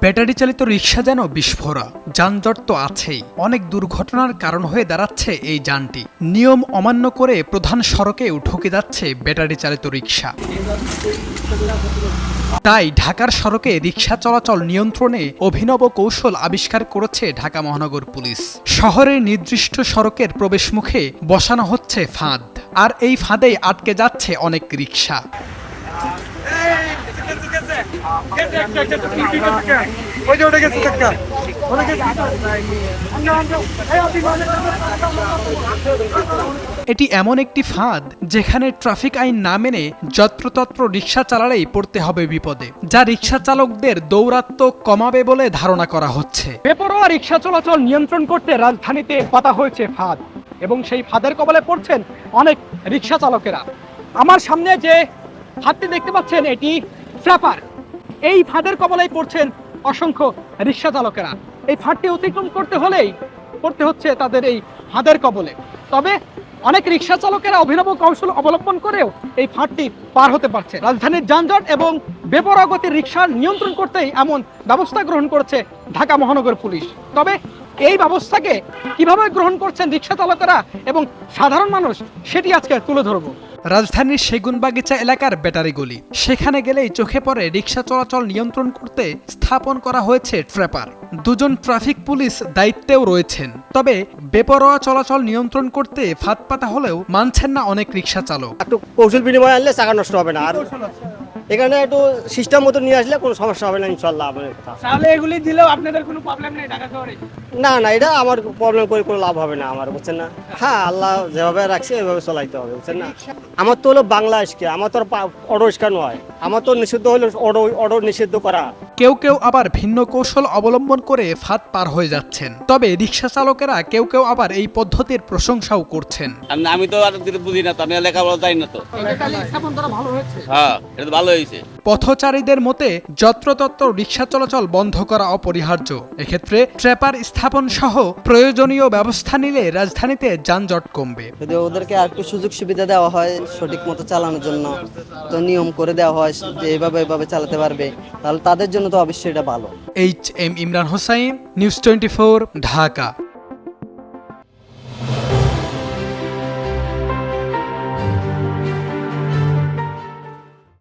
Battery চালিত রিকশা যেন বিস্ফোরা। যানজট তো আছেই, অনেক দুর্ঘটনার কারণ হয়ে দাঁড়াচ্ছে এই যানটি। নিয়ম অমান্য করে প্রধান সড়কেও ঢুকে যাচ্ছে ব্যাটারি চালিত রিকশা। তাই ঢাকার সড়কে রিকশা চলাচল নিয়ন্ত্রণে অভিনব কৌশল আবিষ্কার করেছে ঢাকা মহানগর পুলিশ। শহরের নির্দিষ্ট সড়কের প্রবেশমুখে বসানো হচ্ছে ফাঁদ, আর এই ফাঁদেই আটকে যাচ্ছে অনেক রিকশা। এটি এমন একটি ফাঁদ যেখানে ট্রাফিক আইন না মেনে যত্রতত্র রিকশা চালালেই পড়তে হবে বিপদে, যা রিকশা চালকদের দৌরাত্ম্য কমাবে বলে ধারণা করা হচ্ছে। বেপরোয়া রিকশা চলাচল নিয়ন্ত্রণ করতে রাজধানীতে পাতা হয়েছে ফাঁদ, এবং সেই ফাঁদের কবলে পড়ছেন অনেক রিকশা চালকেরা। আমার সামনে যে ফাঁদটি দেখতে পাচ্ছেন এটি ফ্ল্যাপার। এই ফাঁদের কবলেই পড়ছেন অসংখ্য রিকশা চালকেরা। এই ফাঁদটি অতিক্রম করতে হলেই পড়তে হচ্ছে তাদের এই ফাঁদের কবলে। তবে অনেক রিকশা চালকেরা অভিনব কৌশল অবলম্বন করেও এই ফাঁদটি পার হতে পারছে। রাজধানীর যানজট এবং বেপরোয়া গতির রিকশা নিয়ন্ত্রণ করতেই এমন ব্যবস্থা গ্রহণ করেছে ঢাকা মহানগর পুলিশ। তবে এই ব্যবস্থাকে কিভাবে গ্রহণ করছেন রিকশা চালকেরা এবং সাধারণ মানুষ, সেটি আজকে তুলে ধরবো। রাজধানীর সেগুনবাগিচা এলাকার ব্যাটারি গলি, সেখানে গেলেই চোখে পড়ে রিকশা চলাচল নিয়ন্ত্রণ করতে স্থাপন করা হয়েছে ট্র্যাপার। দুজন ট্রাফিক পুলিশ দায়িত্বেও রয়েছেন। তবে বেপরোয়া চলাচল নিয়ন্ত্রণ করতে ফাঁদ পাতা হলেও মানছেন না অনেক রিকশা চালক। একটু কৌশল বিনিময় আনলে চাকা নষ্ট হবে না, আর এখানে একটু সিস্টেম মতো নিয়ে আসলে কোনো সমস্যা হবে না ইনশাল্লাহ। তাহলে এগুলি দিলেও আপনাদের কোনো প্রবলেম নেই ঢাকা শহরে? না না, এটা আমার প্রবলেম করে কোনো লাভ হবে না আমার, বুঝছেন না। হ্যাঁ, আল্লাহ যেভাবে রাখছে ওইভাবে চলাইতে হবে, বুঝছেন না। আমার তো হলো বাংলা ইস্কে, আমার তো অটো ইস্কা নয়, আমার তো নিষিদ্ধ হলো অটো নিষিদ্ধ করা। কেউ কেউ আবার ভিন্ন কৌশল অবলম্বন করে ফাঁদ পার হয়ে যাচ্ছেন। তবে রিকশা চালকেরা কেউ কেউ আবার এই পদ্ধতির প্রশংসাও করছেন। আমি তো আর বুঝি না, তো আমি লেখাপড়া জানি না তো। হ্যাঁ, এটা ভালো হয়েছে। পথচারীদের মতে যত্রতত্র রিকশা চলাচল বন্ধ করা অপরিহার্য। এক্ষেত্রে ট্র্যাপার স্থাপন সহ প্রয়োজনীয় ব্যবস্থা নিলে রাজধানীতে যানজট কমবে। যদি ওদেরকে আর একটু সুযোগ সুবিধা দেওয়া হয় সঠিক মতো চালানোর জন্য, তো নিয়ম করে দেওয়া হয় যে এভাবে চালাতে পারবে, তাহলে তাদের জন্য তো অবশ্যই এটা ভালো। HM Imran Hossain, news 24, Dhaka.